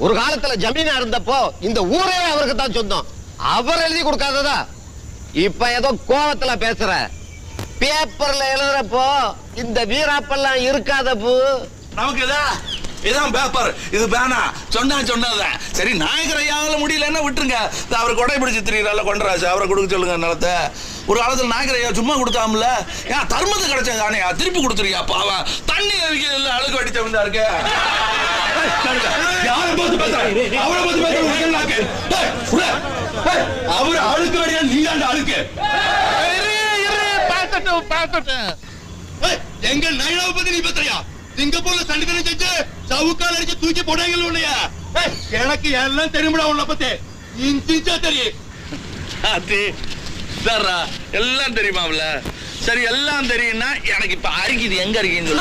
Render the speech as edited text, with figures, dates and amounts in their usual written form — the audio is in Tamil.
ஒரு காலத்துல ஜமீனா இருந்தப்போ இந்த ஊரே அவருக்கு தான் சொந்தம். அவர் எழுதி கொடுக்காததா இப்ப ஏதோ கோவத்துல பேசுற. பேப்பர்ல எழுதுறப்போ இந்த வீராப்பெல்லாம் இருக்காதப்பு. நமக்கு இதான் பேப்பர், இது பேனா. சொன்னதான் சரி. நாயகர் ஐயாவில முடியலன்னா விட்டுருங்க. அவரை கொடை பிடிச்சி திரியிறால கொண்டராசு, அவரை கொடுக்க சொல்லுங்க நிலத்தை. ஒரு காலத்துல நாயகர் ஐயா சும்மா கொடுத்தாமல, ஏன் தர்மத்தை கிடைச்சது தானே, திருப்பி கொடுத்துருக்கியா? பாவம் தண்ணி அவிக்கல அழுக்கு அடிச்ச வந்தா இருக்கு. அவரு அழுக்கு அடியா, நீ தான் அழுக்கு. எங்க நைனாவை பத்தி நீ பத்திரியா? சிங்கப்பூர்ல சண்டித்தனம் செஞ்சு சவுக்கால் அடிச்சு தூக்கி போடாங்க உன்னையா? எனக்கு எல்லாம் தெரியுமா உன்னை பத்தி? இன்ச்சா தெரியும். எல்லாம் தெரியுமாவுல? சரி, எல்லாம் தெரியும்னா எனக்கு இப்ப அரிக்குது. எங்க இருக்கீங்க?